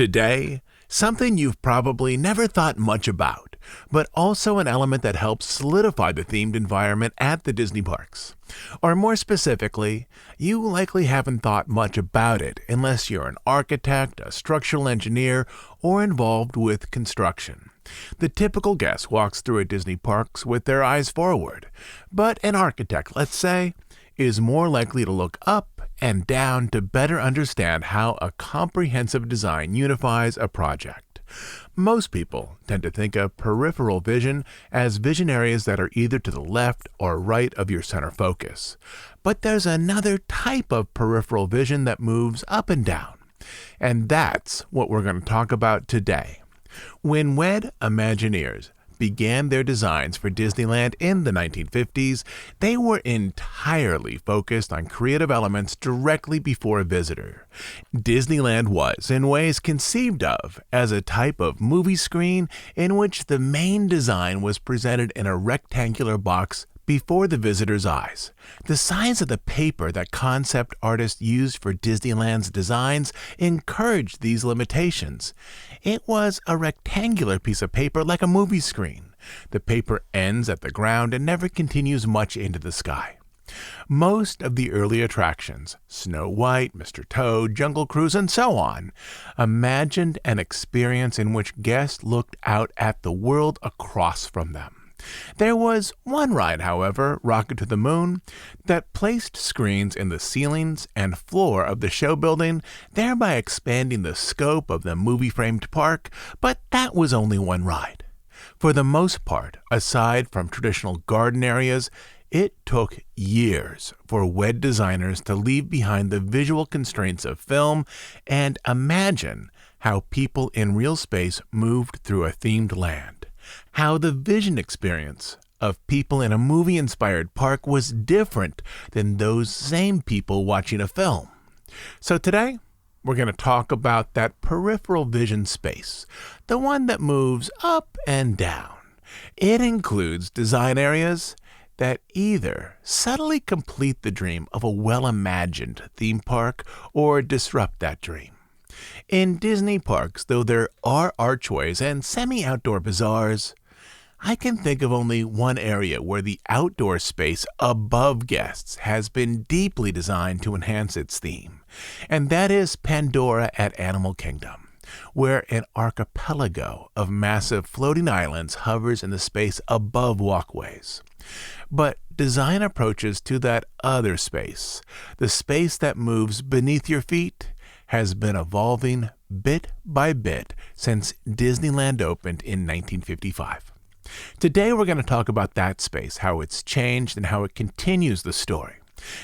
Today, something you've probably never thought much about, but also an element that helps solidify the themed environment at the Disney parks. Or more specifically, you likely haven't thought much about it unless you're an architect, a structural engineer, or involved with construction. The typical guest walks through a Disney parks with their eyes forward, but an architect, let's say, is more likely to look up and down to better understand how a comprehensive design unifies a project. Most people tend to think of peripheral vision as vision areas that are either to the left or right of your center focus. But there's another type of peripheral vision that moves up and down. And that's what we're going to talk about today. When WED Imagineers began their designs for Disneyland in the 1950s, they were entirely focused on creative elements directly before a visitor. Disneyland was, in ways, conceived of as a type of movie screen in which the main design was presented in a rectangular box before the visitor's eyes. The size of the paper that concept artists used for Disneyland's designs encouraged these limitations. It was a rectangular piece of paper like a movie screen. The paper ends at the ground and never continues much into the sky. Most of the early attractions, Snow White, Mr. Toad, Jungle Cruise, and so on, imagined an experience in which guests looked out at the world across from them. There was one ride, however, Rocket to the Moon, that placed screens in the ceilings and floor of the show building, thereby expanding the scope of the movie-framed park, but that was only one ride. For the most part, aside from traditional garden areas, it took years for WED designers to leave behind the visual constraints of film and imagine how people in real space moved through a themed land. How the vision experience of people in a movie-inspired park was different than those same people watching a film. So today, we're going to talk about that peripheral vision space, the one that moves up and down. It includes design areas that either subtly complete the dream of a well-imagined theme park or disrupt that dream. In Disney parks, though there are archways and semi-outdoor bazaars, I can think of only one area where the outdoor space above guests has been deeply designed to enhance its theme, and that is Pandora at Animal Kingdom, where an archipelago of massive floating islands hovers in the space above walkways. But design approaches to that other space, the space that moves beneath your feet, has been evolving bit by bit since Disneyland opened in 1955. Today we're going to talk about that space, how it's changed and how it continues the story.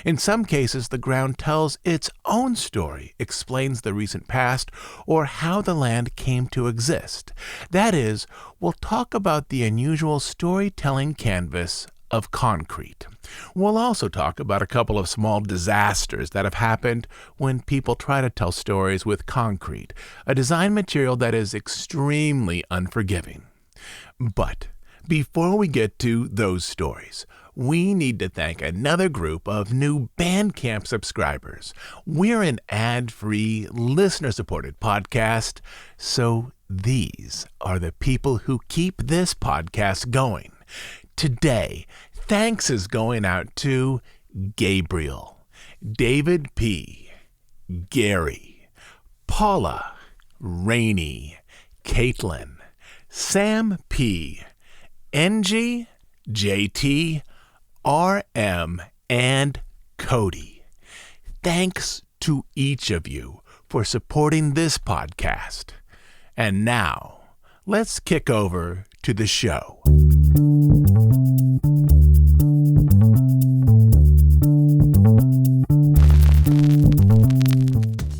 In some cases, the ground tells its own story, explains the recent past, or how the land came to exist. That is, we'll talk about the unusual storytelling canvas of concrete. We'll also talk about a couple of small disasters that have happened when people try to tell stories with concrete, a design material that is extremely unforgiving. But before we get to those stories, we need to thank another group of new Bandcamp subscribers. We're an ad-free, listener-supported podcast, so these are the people who keep this podcast going. Today, thanks is going out to Gabriel, David P., Gary, Paula, Rainey, Caitlin, Sam P., NG, JT, RM, and Cody. Thanks to each of you for supporting this podcast. And now, let's kick over to the show.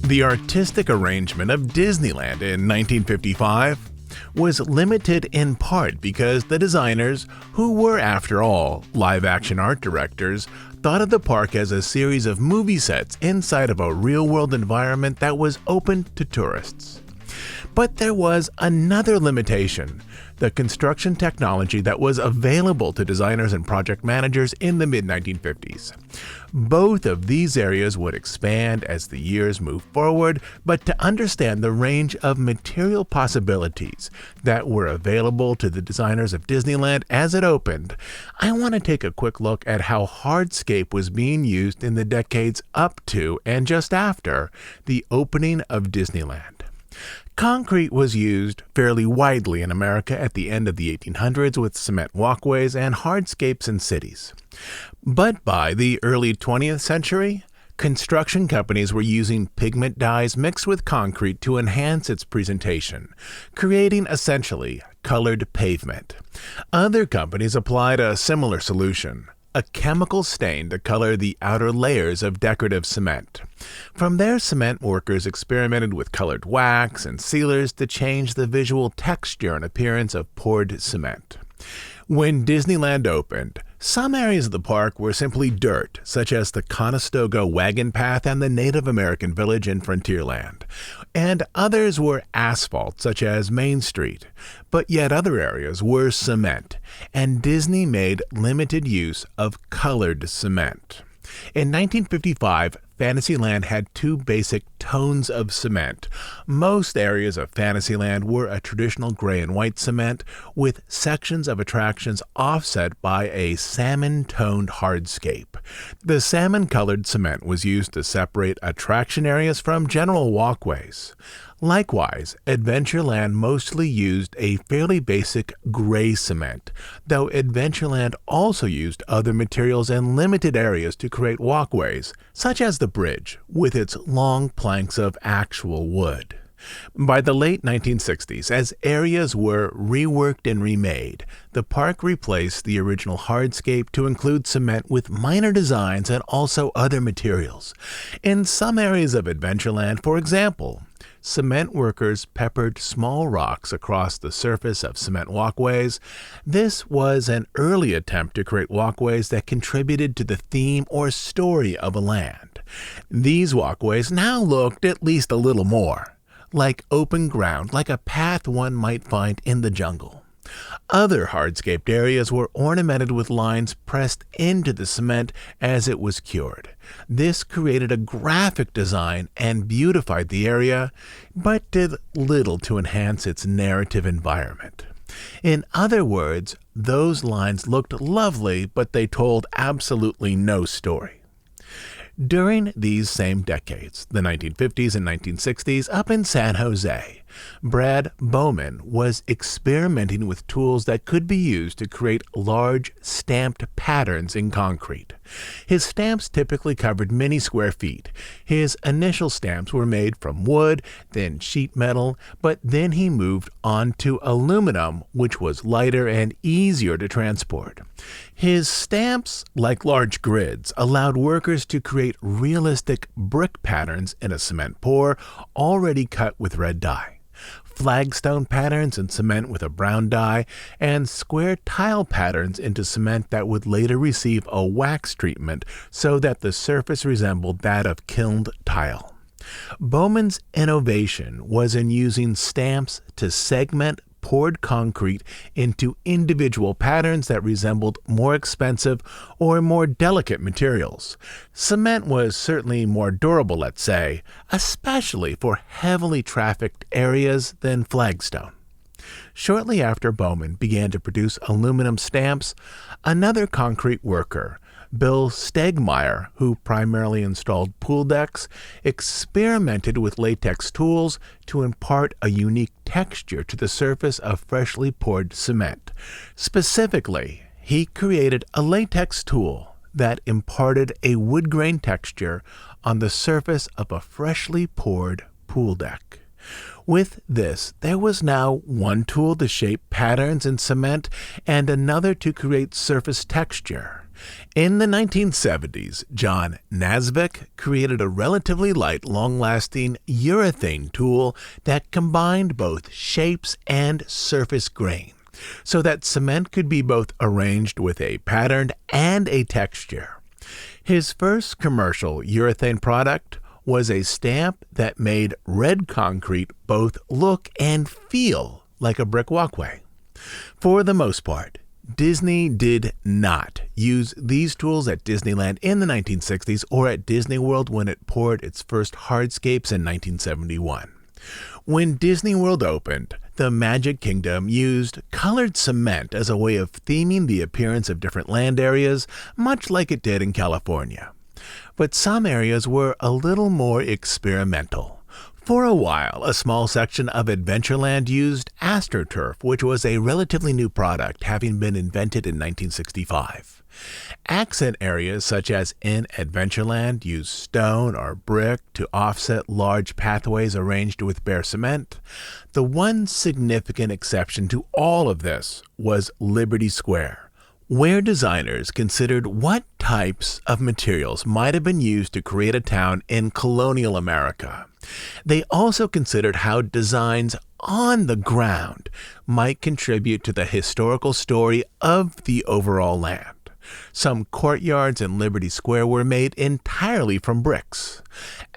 The artistic arrangement of Disneyland in 1955 was limited in part because the designers, who were, after all, live-action art directors, thought of the park as a series of movie sets inside of a real-world environment that was open to tourists. But there was another limitation. the construction technology that was available to designers and project managers in the mid-1950s. Both of these areas would expand as the years moved forward, but to understand the range of material possibilities that were available to the designers of Disneyland as it opened, I want to take a quick look at how hardscape was being used in the decades up to and just after the opening of Disneyland. Concrete was used fairly widely in America at the end of the 1800s with cement walkways and hardscapes in cities. But by the early 20th century, construction companies were using pigment dyes mixed with concrete to enhance its presentation, creating essentially colored pavement. Other companies applied a similar solution, a chemical stain to color the outer layers of decorative cement. From there, cement workers experimented with colored wax and sealers to change the visual texture and appearance of poured cement. When Disneyland opened, some areas of the park were simply dirt, such as the Conestoga Wagon Path and the Native American Village in Frontierland, and others were asphalt, such as Main Street. But yet other areas were cement, and Disney made limited use of colored cement. In 1955, Fantasyland had two basic tones of cement. Most areas of Fantasyland were a traditional gray and white cement, with sections of attractions offset by a salmon-toned hardscape. The salmon-colored cement was used to separate attraction areas from general walkways. Likewise, Adventureland mostly used a fairly basic gray cement, though Adventureland also used other materials in limited areas to create walkways, such as the bridge, with its long planks of actual wood. By the late 1960s, as areas were reworked and remade, the park replaced the original hardscape to include cement with minor designs and also other materials. In some areas of Adventureland, for example, cement workers peppered small rocks across the surface of cement walkways. This was an early attempt to create walkways that contributed to the theme or story of a land. These walkways now looked at least a little more like open ground, like a path one might find in the jungle. Other hardscaped areas were ornamented with lines pressed into the cement as it was cured. This created a graphic design and beautified the area, but did little to enhance its narrative environment. In other words, those lines looked lovely, but they told absolutely no story. During these same decades, the 1950s and 1960s, up in San Jose, Brad Bowman was experimenting with tools that could be used to create large stamped patterns in concrete. His stamps typically covered many square feet. His initial stamps were made from wood, then sheet metal, but then he moved on to aluminum, which was lighter and easier to transport. His stamps, like large grids, allowed workers to create realistic brick patterns in a cement pour already cut with red dye, flagstone patterns in cement with a brown dye, and square tile patterns into cement that would later receive a wax treatment so that the surface resembled that of kilned tile. Bowman's innovation was in using stamps to segment poured concrete into individual patterns that resembled more expensive or more delicate materials. Cement was certainly more durable, let's say, especially for heavily trafficked areas than flagstone. Shortly after Bowman began to produce aluminum stamps, another concrete worker, Bill Stegmeyer, who primarily installed pool decks, experimented with latex tools to impart a unique texture to the surface of freshly poured cement. Specifically, he created a latex tool that imparted a wood grain texture on the surface of a freshly poured pool deck. With this, there was now one tool to shape patterns in cement and another to create surface texture. In the 1970s, John Nasvik created a relatively light, long-lasting urethane tool that combined both shapes and surface grain, so that cement could be both arranged with a pattern and a texture. His first commercial urethane product was a stamp that made red concrete both look and feel like a brick walkway. For the most part, Disney did not use these tools at Disneyland in the 1960s or at Disney World when it poured its first hardscapes in 1971. When Disney World opened, the Magic Kingdom used colored cement as a way of theming the appearance of different land areas, much like it did in California. But some areas were a little more experimental. For a while, a small section of Adventureland used AstroTurf, which was a relatively new product, having been invented in 1965. Accent areas such as in Adventureland used stone or brick to offset large pathways arranged with bare cement. The one significant exception to all of this was Liberty Square, where designers considered what types of materials might have been used to create a town in colonial America. They also considered how designs on the ground might contribute to the historical story of the overall land. Some courtyards in Liberty Square were made entirely from bricks.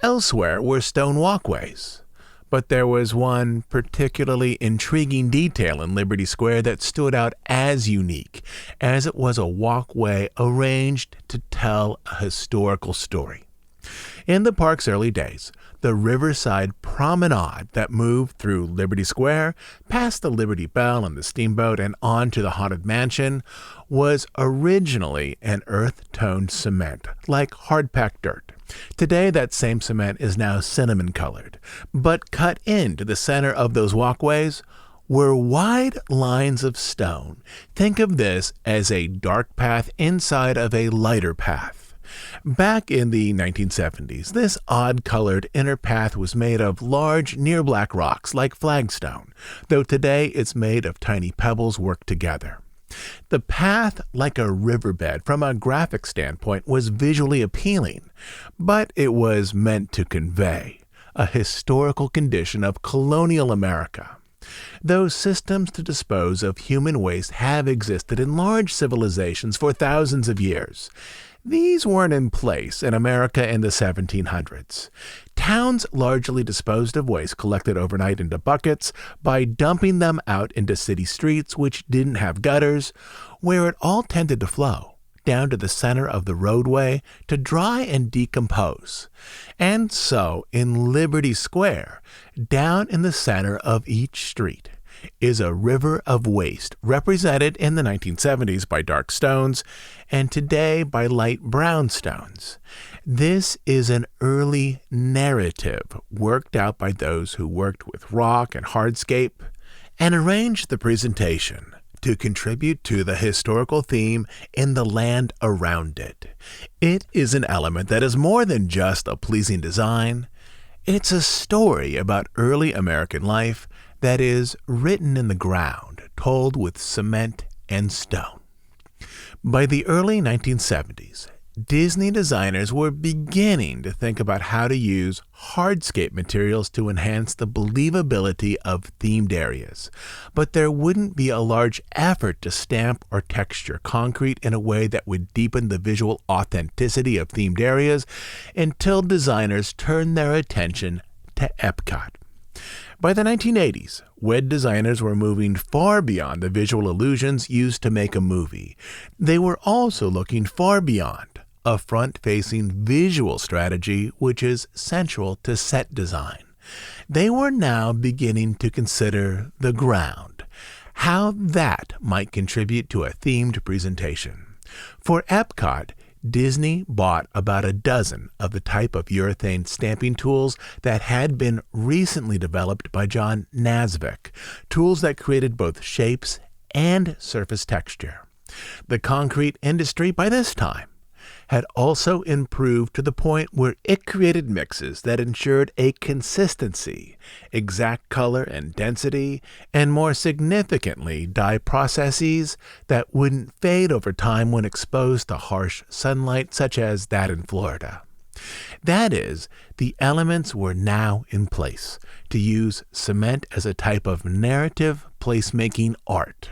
Elsewhere were stone walkways. But there was one particularly intriguing detail in Liberty Square that stood out as unique, as it was a walkway arranged to tell a historical story. In the park's early days, the Riverside Promenade that moved through Liberty Square, past the Liberty Bell and the steamboat and on to the Haunted Mansion, was originally an earth-toned cement, like hard-packed dirt. Today, that same cement is now cinnamon-colored, but cut into the center of those walkways were wide lines of stone. Think of this as a dark path inside of a lighter path. Back in the 1970s, this odd-colored inner path was made of large, near-black rocks like flagstone, though today it's made of tiny pebbles worked together. The path, like a riverbed from a graphic standpoint, was visually appealing, but it was meant to convey a historical condition of colonial America. Those systems to dispose of human waste have existed in large civilizations for thousands of years. These weren't in place in America in the 1700s. Towns largely disposed of waste collected overnight into buckets by dumping them out into city streets which didn't have gutters, where it all tended to flow down to the center of the roadway to dry and decompose. And so, in Liberty Square, down in the center of each street, is a river of waste represented in the 1970s by dark stones and today by light brown stones. This is an early narrative worked out by those who worked with rock and hardscape and arranged the presentation to contribute to the historical theme in the land around it. It is an element that is more than just a pleasing design. It's a story about early American life that is written in the ground, told with cement and stone. By the early 1970s, Disney designers were beginning to think about how to use hardscape materials to enhance the believability of themed areas, but there wouldn't be a large effort to stamp or texture concrete in a way that would deepen the visual authenticity of themed areas until designers turned their attention to Epcot. By the 1980s, WED designers were moving far beyond the visual illusions used to make a movie. They were also looking far beyond a front-facing visual strategy which is central to set design. They were now beginning to consider the ground, how that might contribute to a themed presentation. For Epcot, Disney bought about a dozen of the type of urethane stamping tools that had been recently developed by John Nazvik, tools that created both shapes and surface texture. The concrete industry by this time had also improved to the point where it created mixes that ensured a consistency, exact color and density, and more significantly, dye processes that wouldn't fade over time when exposed to harsh sunlight such as that in Florida. That is, the elements were now in place to use cement as a type of narrative placemaking art.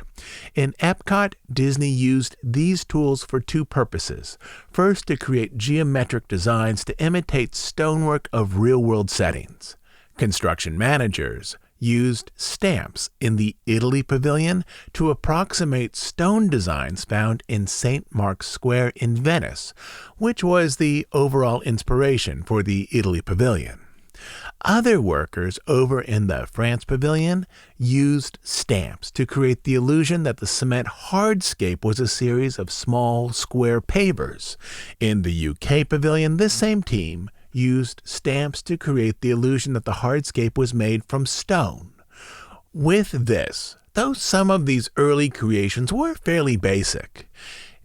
In Epcot, Disney used these tools for two purposes. First, to create geometric designs to imitate stonework of real-world settings. Construction managers used stamps in the Italy Pavilion to approximate stone designs found in St. Mark's Square in Venice, which was the overall inspiration for the Italy Pavilion. Other workers over in the France Pavilion used stamps to create the illusion that the cement hardscape was a series of small square pavers. In the UK Pavilion, this same team used stamps to create the illusion that the hardscape was made from stone. With this, though some of these early creations were fairly basic,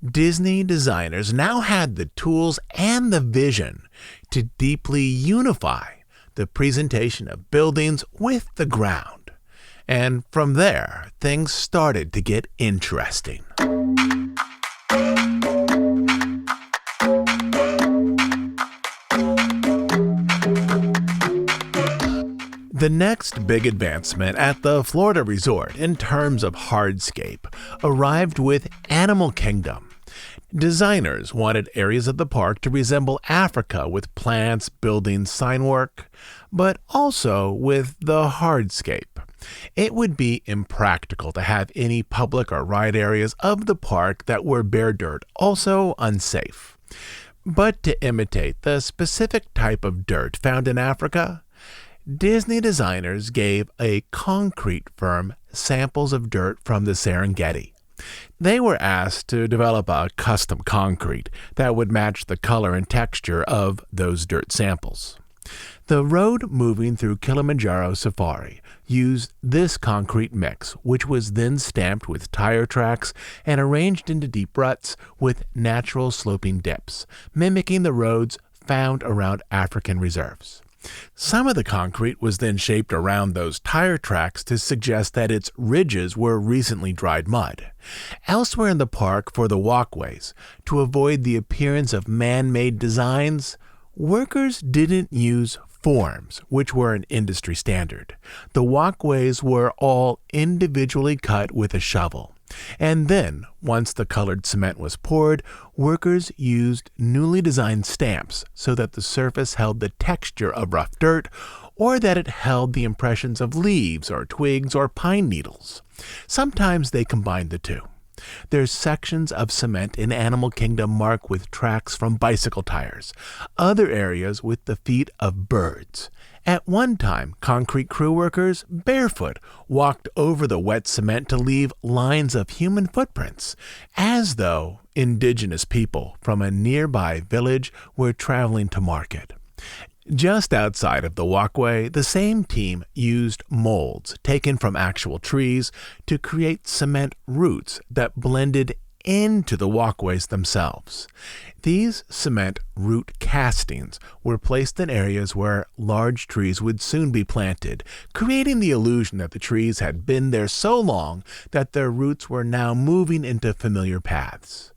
Disney designers now had the tools and the vision to deeply unify the presentation of buildings with the ground. And from there, things started to get interesting. The next big advancement at the Florida resort in terms of hardscape arrived with Animal Kingdom. Designers wanted areas of the park to resemble Africa with plants, buildings, sign work, but also with the hardscape. It would be impractical to have any public or ride areas of the park that were bare dirt, also unsafe. But to imitate the specific type of dirt found in Africa, Disney designers gave a concrete firm samples of dirt from the Serengeti. They were asked to develop a custom concrete that would match the color and texture of those dirt samples. The road moving through Kilimanjaro Safari used this concrete mix, which was then stamped with tire tracks and arranged into deep ruts with natural sloping dips, mimicking the roads found around African reserves. Some of the concrete was then shaped around those tire tracks to suggest that its ridges were recently dried mud. Elsewhere in the park, for the walkways, to avoid the appearance of man-made designs, workers didn't use forms, which were an industry standard. The walkways were all individually cut with a shovel. And then, once the colored cement was poured, workers used newly designed stamps so that the surface held the texture of rough dirt or that it held the impressions of leaves or twigs or pine needles. Sometimes they combined the two. There's sections of cement in Animal Kingdom marked with tracks from bicycle tires, other areas with the feet of birds. At one time, concrete crew workers, barefoot, walked over the wet cement to leave lines of human footprints, as though indigenous people from a nearby village were traveling to market. Just outside of the walkway, the same team used molds taken from actual trees to create cement roots that blended into the walkways themselves. These cement root castings were placed in areas where large trees would soon be planted, creating the illusion that the trees had been there so long that their roots were now moving into familiar paths.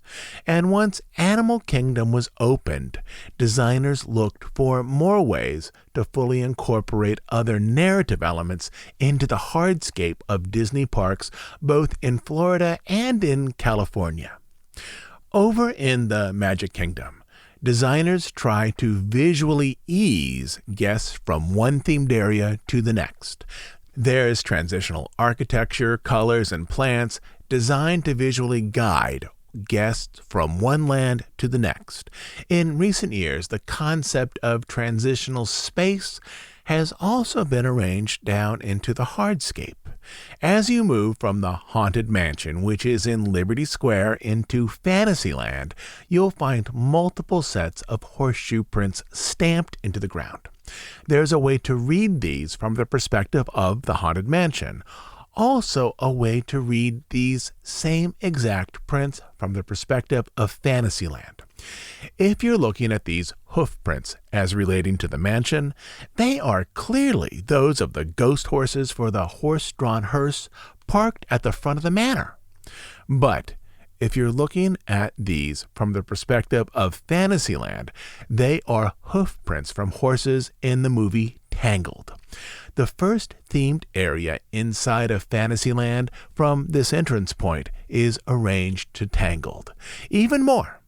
And once Animal Kingdom was opened, designers looked for more ways to fully incorporate other narrative elements into the hardscape of Disney parks, both in Florida and in California. Over in the Magic Kingdom, designers try to visually ease guests from one themed area to the next. There's transitional architecture, colors, and plants designed to visually guide guests from one land to the next. In recent years, the concept of transitional space has also been arranged down into the hardscape. As you move from the Haunted Mansion, which is in Liberty Square, into Fantasyland, you'll find multiple sets of horseshoe prints stamped into the ground. There's a way to read these from the perspective of the Haunted Mansion. Also a way to read these same exact prints from the perspective of Fantasyland. If you're looking at these hoof prints as relating to the mansion, they are clearly those of the ghost horses for the horse-drawn hearse parked at the front of the manor. But if you're looking at these from the perspective of Fantasyland, they are hoof prints from horses in the movie Tangled. The first themed area inside of Fantasyland from this entrance point is arranged to Tangled. Even more,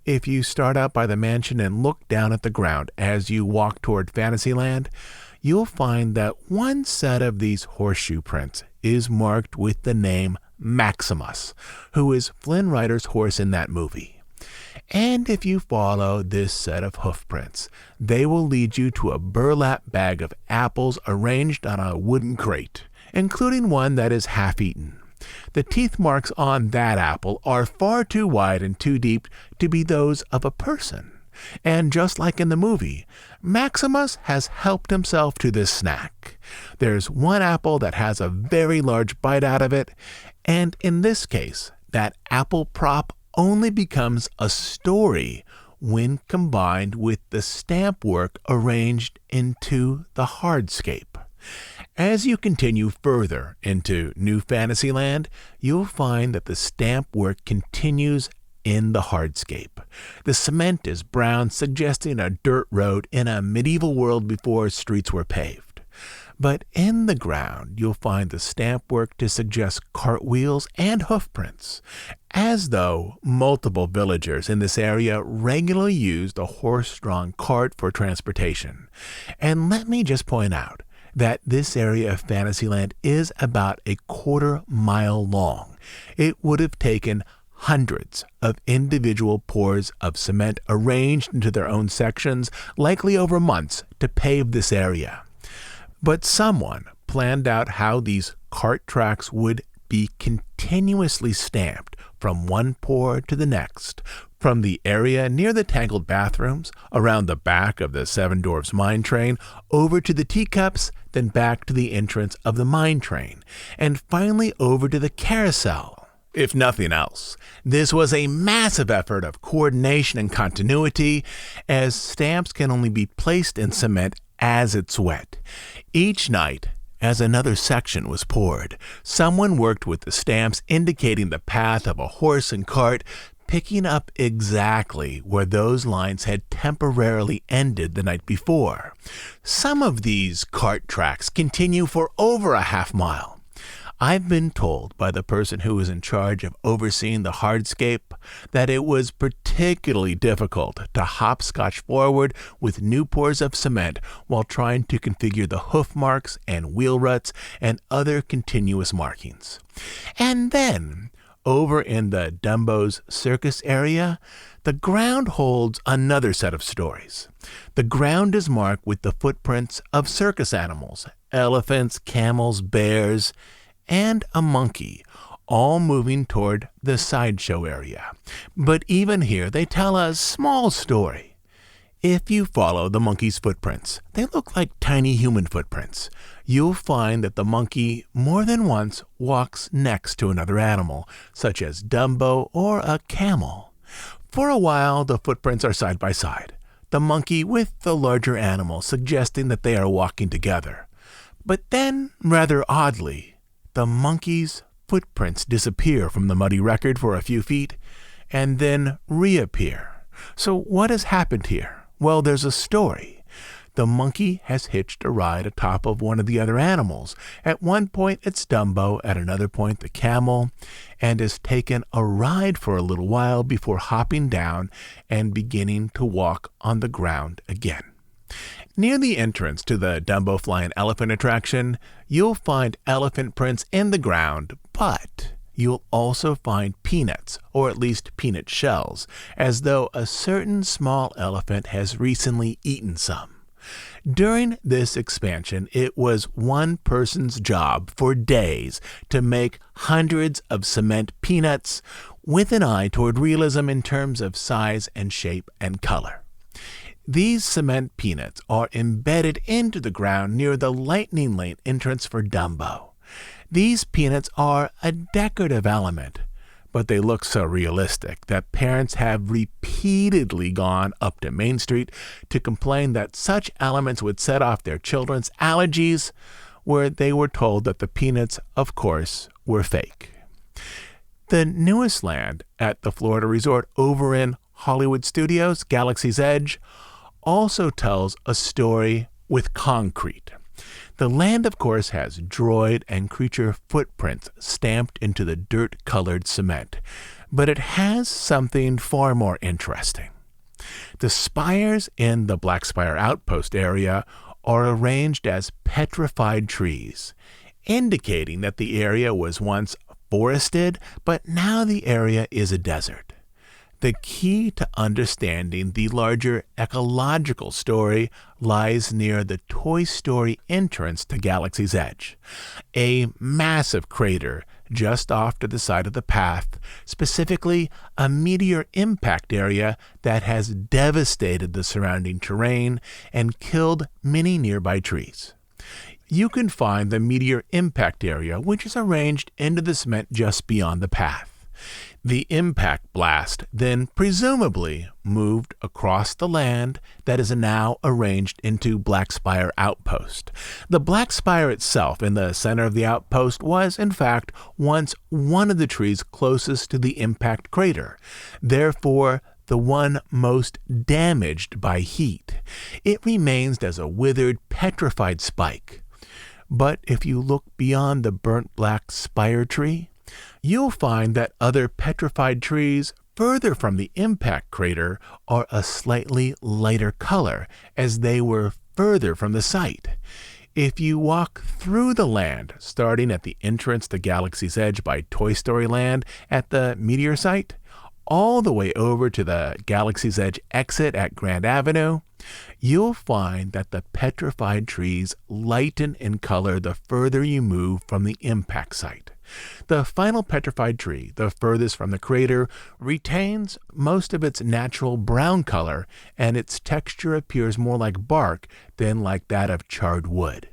if you start out by the mansion and look down at the ground as you walk toward Fantasyland, you'll find that one set of these horseshoe prints is marked with the name Maximus, who is Flynn Rider's horse in that movie. And if you follow this set of hoof prints, they will lead you to a burlap bag of apples arranged on a wooden crate, including one that is half-eaten. The teeth marks on that apple are far too wide and too deep to be those of a person. And just like in the movie, Maximus has helped himself to this snack. There's one apple that has a very large bite out of it, and in this case, that apple prop only becomes a story when combined with the stamp work arranged into the Hardscape. As you continue further into New Fantasyland, you'll find that the stamp work continues in the Hardscape. The cement is brown, suggesting a dirt road in a medieval world before streets were paved. But in the ground, you'll find the stamp work to suggest cartwheels and hoof prints, as though multiple villagers in this area regularly used a horse-drawn cart for transportation. And let me just point out that this area of Fantasyland is about a quarter-mile long. It would have taken hundreds of individual pours of cement arranged into their own sections, likely over months, to pave this area. But someone planned out how these cart tracks would be continuously stamped from one pour to the next, from the area near the tangled bathrooms, around the back of the Seven Dwarfs mine train, over to the teacups, then back to the entrance of the mine train, and finally over to the carousel. If nothing else, this was a massive effort of coordination and continuity, as stamps can only be placed in cement as it's wet. Each night, as another section was poured, someone worked with the stamps indicating the path of a horse and cart, picking up exactly where those lines had temporarily ended the night before. Some of these cart tracks continue for over a half mile. I've been told by the person who was in charge of overseeing the Hardscape that it was particularly difficult to hopscotch forward with new pours of cement while trying to configure the hoof marks and wheel ruts and other continuous markings. And then, over in the Dumbo's circus area, the ground holds another set of stories. The ground is marked with the footprints of circus animals, elephants, camels, bears, and a monkey, all moving toward the sideshow area. But even here, they tell a small story. If you follow the monkey's footprints, they look like tiny human footprints. You'll find that the monkey more than once walks next to another animal, such as Dumbo or a camel. For a while, the footprints are side by side, the monkey with the larger animal suggesting that they are walking together. But then, rather oddly, the monkey's footprints disappear from the muddy record for a few feet and then reappear. So what has happened here? Well, there's a story. The monkey has hitched a ride atop of one of the other animals. At one point it's Dumbo, at another point the camel, and has taken a ride for a little while before hopping down and beginning to walk on the ground again. Near the entrance to the Dumbo Flying Elephant attraction, you'll find elephant prints in the ground, but you'll also find peanuts, or at least peanut shells, as though a certain small elephant has recently eaten some. During this expansion, it was one person's job for days to make hundreds of cement peanuts with an eye toward realism in terms of size and shape and color. These cement peanuts are embedded into the ground near the Lightning Lane entrance for Dumbo. These peanuts are a decorative element, but they look so realistic that parents have repeatedly gone up to Main Street to complain that such elements would set off their children's allergies, where they were told that the peanuts, of course, were fake. The newest land at the Florida resort over in Hollywood Studios, Galaxy's Edge, also tells a story with concrete. The land, of course, has droid and creature footprints stamped into the dirt-colored cement, but it has something far more interesting. The spires in the Black Spire Outpost area are arranged as petrified trees, indicating that the area was once forested, but now the area is a desert. The key to understanding the larger ecological story lies near the Toy Story entrance to Galaxy's Edge, a massive crater just off to the side of the path, specifically a meteor impact area that has devastated the surrounding terrain and killed many nearby trees. You can find the meteor impact area, which is arranged into the cement just beyond the path. The impact blast then presumably moved across the land that is now arranged into Black Spire Outpost. The Black Spire itself in the center of the outpost was, in fact, once one of the trees closest to the impact crater, therefore the one most damaged by heat. It remains as a withered, petrified spike. But if you look beyond the burnt black spire tree, you'll find that other petrified trees further from the impact crater are a slightly lighter color, as they were further from the site. If you walk through the land, starting at the entrance to Galaxy's Edge by Toy Story Land at the meteor site, all the way over to the Galaxy's Edge exit at Grand Avenue, you'll find that the petrified trees lighten in color the further you move from the impact site. The final petrified tree, the furthest from the crater, retains most of its natural brown color, and its texture appears more like bark than like that of charred wood.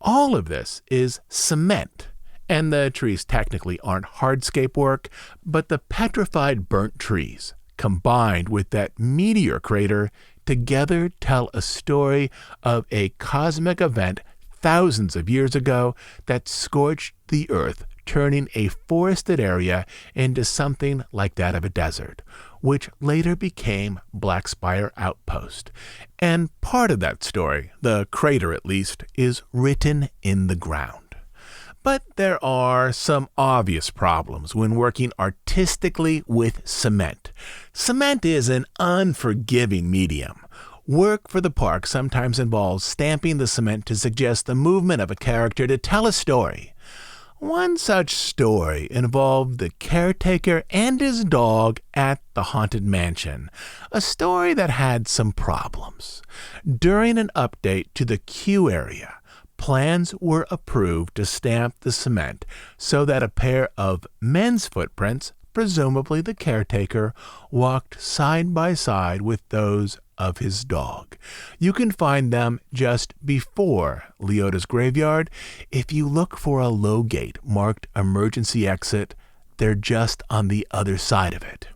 All of this is cement, and the trees technically aren't hardscape work, but the petrified burnt trees, combined with that meteor crater, together tell a story of a cosmic event thousands of years ago that scorched the earth, turning a forested area into something like that of a desert, which later became Black Spire Outpost. And part of that story, the crater at least, is written in the ground. But there are some obvious problems when working artistically with cement. Cement is an unforgiving medium. Work for the park sometimes involves stamping the cement to suggest the movement of a character to tell a story. One such story involved the caretaker and his dog at the Haunted Mansion, a story that had some problems. During an update to the queue area, plans were approved to stamp the cement so that a pair of men's footprints, presumably the caretaker, walked side by side with those of his dog. You can find them just before Leota's graveyard. If you look for a low gate marked emergency exit, they're just on the other side of it.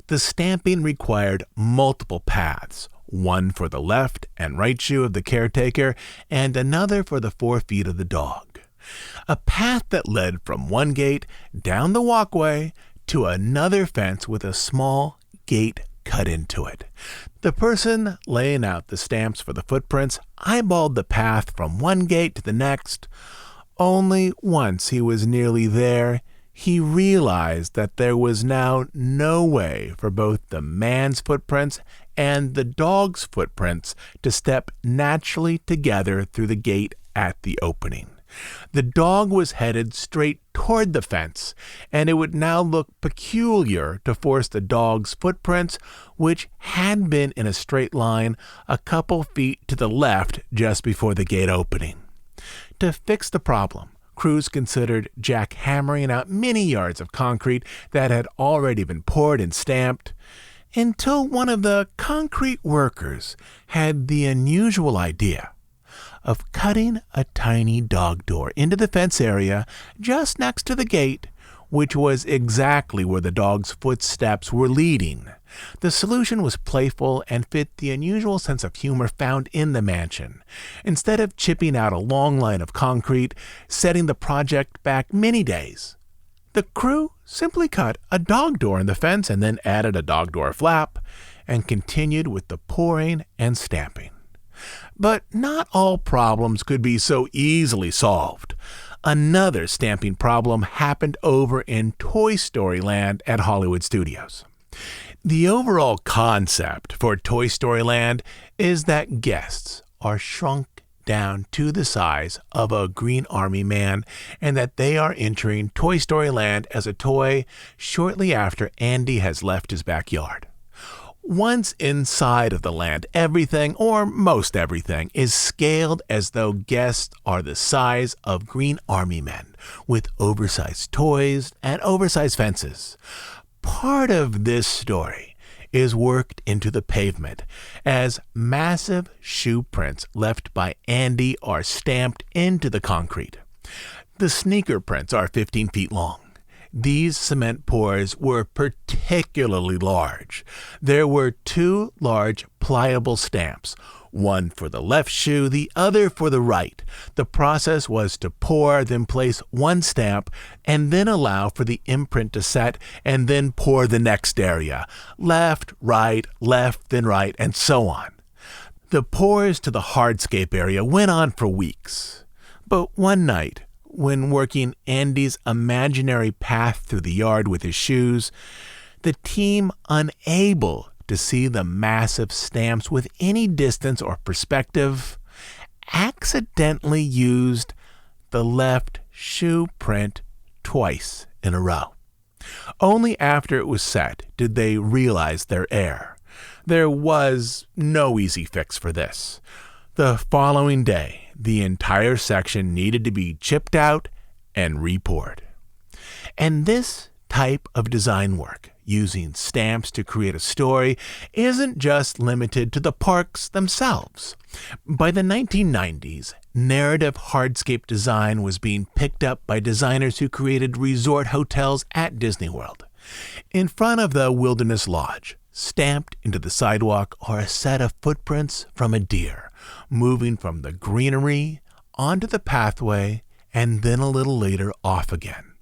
The stamping required multiple paths, one for the left and right shoe of the caretaker and another for the 4 feet of the dog. A path that led from one gate down the walkway to another fence with a small gate cut into it. The person laying out the stamps for the footprints eyeballed the path from one gate to the next. Only once he was nearly there, he realized that there was now no way for both the man's footprints and the dog's footprints to step naturally together through the gate at the opening. The dog was headed straight toward the fence, and it would now look peculiar to force the dog's footprints, which had been in a straight line, a couple feet to the left just before the gate opening. To fix the problem, crews considered jackhammering out many yards of concrete that had already been poured and stamped, until one of the concrete workers had the unusual idea of cutting a tiny dog door into the fence area just next to the gate, which was exactly where the dog's footsteps were leading. The solution was playful and fit the unusual sense of humor found in the mansion. Instead of chipping out a long line of concrete, setting the project back many days, the crew simply cut a dog door in the fence and then added a dog door flap and continued with the pouring and stamping. But not all problems could be so easily solved. Another stamping problem happened over in Toy Story Land at Hollywood Studios. The overall concept for Toy Story Land is that guests are shrunk down to the size of a Green Army man, and that they are entering Toy Story Land as a toy shortly after Andy has left his backyard. Once inside of the land, everything, or most everything, is scaled as though guests are the size of Green Army men, with oversized toys and oversized fences. Part of this story is worked into the pavement, as massive shoe prints left by Andy are stamped into the concrete. The sneaker prints are 15 feet long. These cement pours were particularly large. There were 2 large pliable stamps, one for the left shoe, the other for the right. The process was to pour, then place one stamp, and then allow for the imprint to set, and then pour the next area. Left, then right, and so on. The pours to the Hardscape area went on for weeks. But one night, when working Andy's imaginary path through the yard with his shoes, the team, unable to see the massive stamps with any distance or perspective, accidentally used the left shoe print twice in a row. Only after it was set did they realize their error. There was no easy fix for this. The following day, the entire section needed to be chipped out and re-poured. And this type of design work, using stamps to create a story, isn't just limited to the parks themselves. By the 1990s, narrative hardscape design was being picked up by designers who created resort hotels at Disney World. In front of the Wilderness Lodge, stamped into the sidewalk, are a set of footprints from a deer, moving from the greenery onto the pathway and then a little later off again.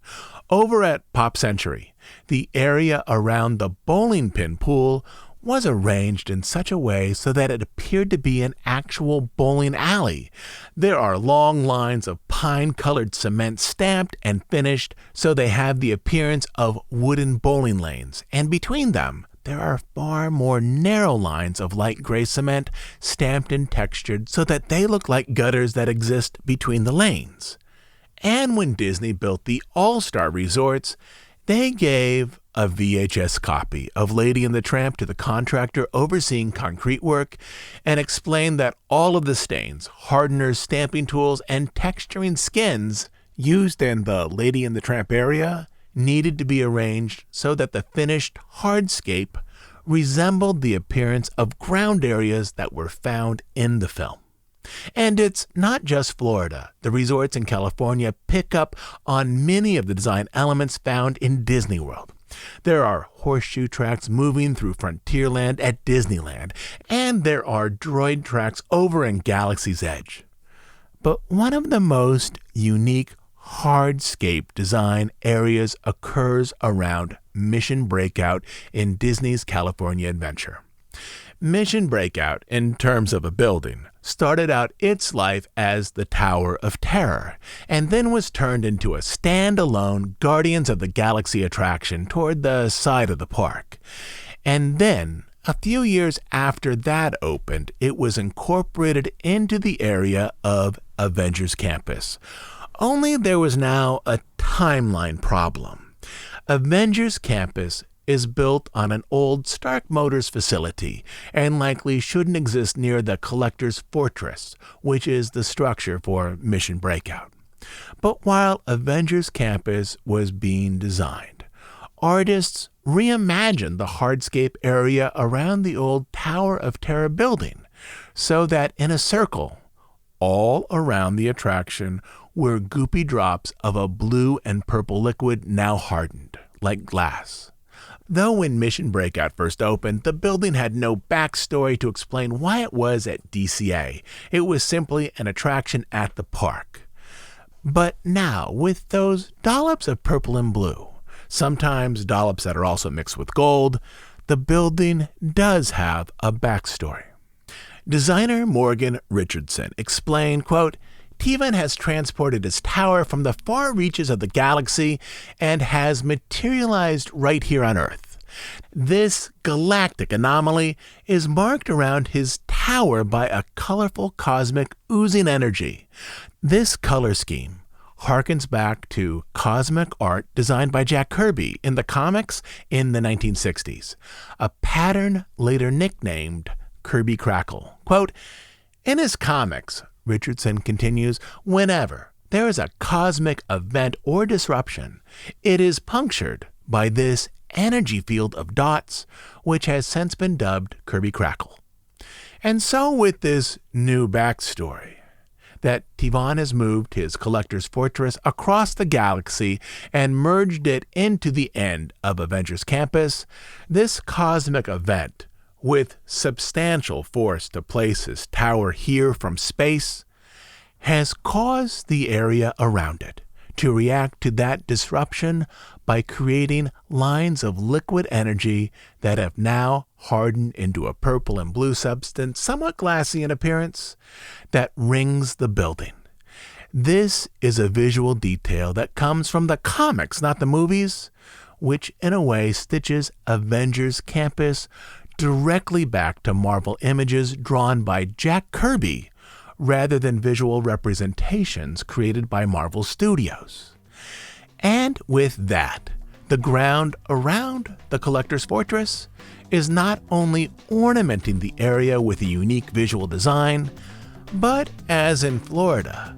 Over at Pop Century, the area around the bowling pin pool was arranged in such a way so that it appeared to be an actual bowling alley. There are long lines of pine-colored cement stamped and finished so they have the appearance of wooden bowling lanes, and between them, there are far more narrow lines of light gray cement stamped and textured so that they look like gutters that exist between the lanes. And when Disney built the All-Star Resorts, they gave a VHS copy of Lady and the Tramp to the contractor overseeing concrete work and explained that all of the stains, hardeners, stamping tools, and texturing skins used in the Lady and the Tramp area needed to be arranged so that the finished hardscape resembled the appearance of ground areas that were found in the film. And it's not just Florida. The resorts in California pick up on many of the design elements found in Disney World. There are horseshoe tracks moving through Frontierland at Disneyland, and there are droid tracks over in Galaxy's Edge. But one of the most unique hardscape design areas occurs around Mission Breakout in Disney's California Adventure. Mission Breakout, in terms of a building, started out its life as the Tower of Terror, and then was turned into a standalone Guardians of the Galaxy attraction toward the side of the park. And then, a few years after that opened, it was incorporated into the area of Avengers Campus. Only there was now a timeline problem. Avengers Campus is built on an old Stark Motors facility and likely shouldn't exist near the Collector's Fortress, which is the structure for Mission Breakout. But while Avengers Campus was being designed, artists reimagined the hardscape area around the old Tower of Terror building so that in a circle, all around the attraction were goopy drops of a blue and purple liquid now hardened, like glass. Though when Mission Breakout first opened, the building had no backstory to explain why it was at DCA. It was simply an attraction at the park. But now, with those dollops of purple and blue, sometimes dollops that are also mixed with gold, the building does have a backstory. Designer Morgan Richardson explained, quote, Tevan has transported his tower from the far reaches of the galaxy and has materialized right here on Earth. This galactic anomaly is marked around his tower by a colorful cosmic oozing energy. This color scheme harkens back to cosmic art designed by Jack Kirby in the comics in the 1960s, a pattern later nicknamed Kirby Crackle. Quote, in his comics, Richardson continues, whenever there is a cosmic event or disruption, it is punctured by this energy field of dots, which has since been dubbed Kirby Crackle. And so with this new backstory, that Tivan has moved his collector's fortress across the galaxy and merged it into the end of Avengers Campus, this cosmic event, with substantial force to place his tower here from space, has caused the area around it to react to that disruption by creating lines of liquid energy that have now hardened into a purple and blue substance, somewhat glassy in appearance, that rings the building. This is a visual detail that comes from the comics, not the movies, which in a way stitches Avengers Campus directly back to Marvel images drawn by Jack Kirby rather than visual representations created by Marvel Studios. And with that, the ground around the Collector's Fortress is not only ornamenting the area with a unique visual design, but as in Florida,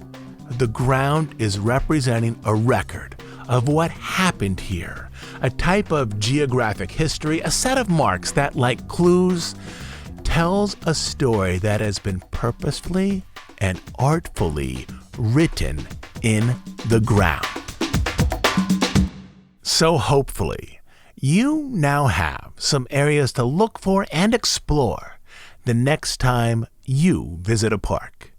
the ground is representing a record of what happened here, a type of geographic history, a set of marks that, like clues, tells a story that has been purposefully and artfully written in the ground. So hopefully, you now have some areas to look for and explore the next time you visit a park.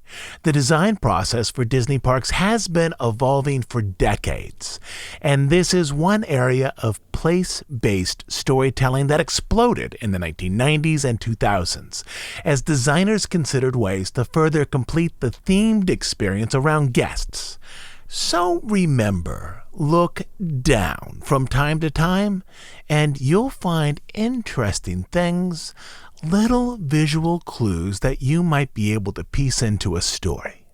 The design process for Disney parks has been evolving for decades, and this is one area of place-based storytelling that exploded in the 1990s and 2000s, as designers considered ways to further complete the themed experience around guests. So remember, look down from time to time, and you'll find interesting things, little visual clues that you might be able to piece into a story.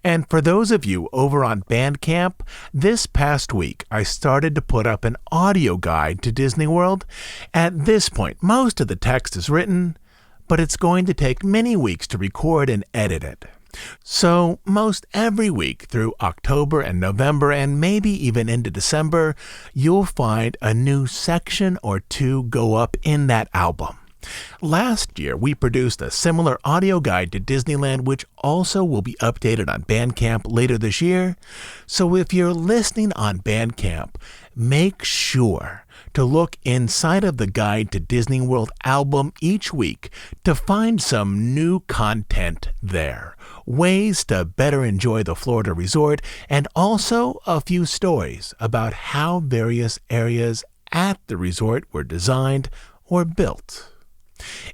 And for those of you over on Bandcamp, this past week I started to put up an audio guide to Disney World. At this point, most of the text is written, but it's going to take many weeks to record and edit it. So most every week through October and November and maybe even into December, you'll find a new section or two go up in that album. Last year, we produced a similar audio guide to Disneyland, which also will be updated on Bandcamp later this year. So if you're listening on Bandcamp, make sure to look inside of the Guide to Disney World album each week to find some new content there, ways to better enjoy the Florida resort, and also a few stories about how various areas at the resort were designed or built.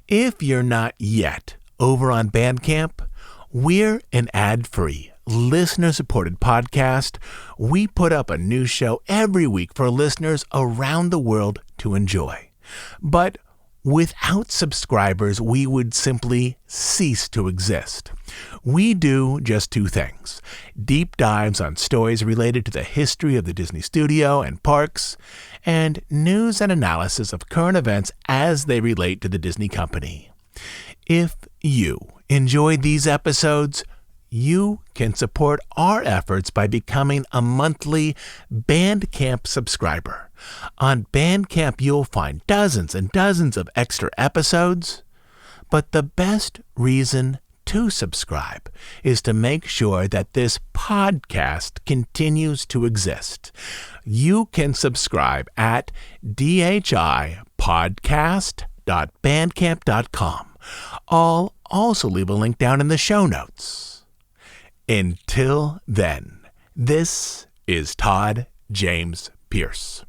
If you're not yet over on Bandcamp, we're an ad-free, listener-supported podcast. We put up a new show every week for listeners around the world to enjoy. But without subscribers, we would simply cease to exist. We do just two things: deep dives on stories related to the history of the Disney studio and parks, and news and analysis of current events as they relate to the Disney company. If you enjoyed these episodes, you can support our efforts by becoming a monthly Bandcamp subscriber. On Bandcamp, you'll find dozens and dozens of extra episodes, but the best reason to subscribe is to make sure that this podcast continues to exist. You can subscribe at dhipodcast.bandcamp.com. I'll also leave a link down in the show notes. Until then, this is Todd James Pierce.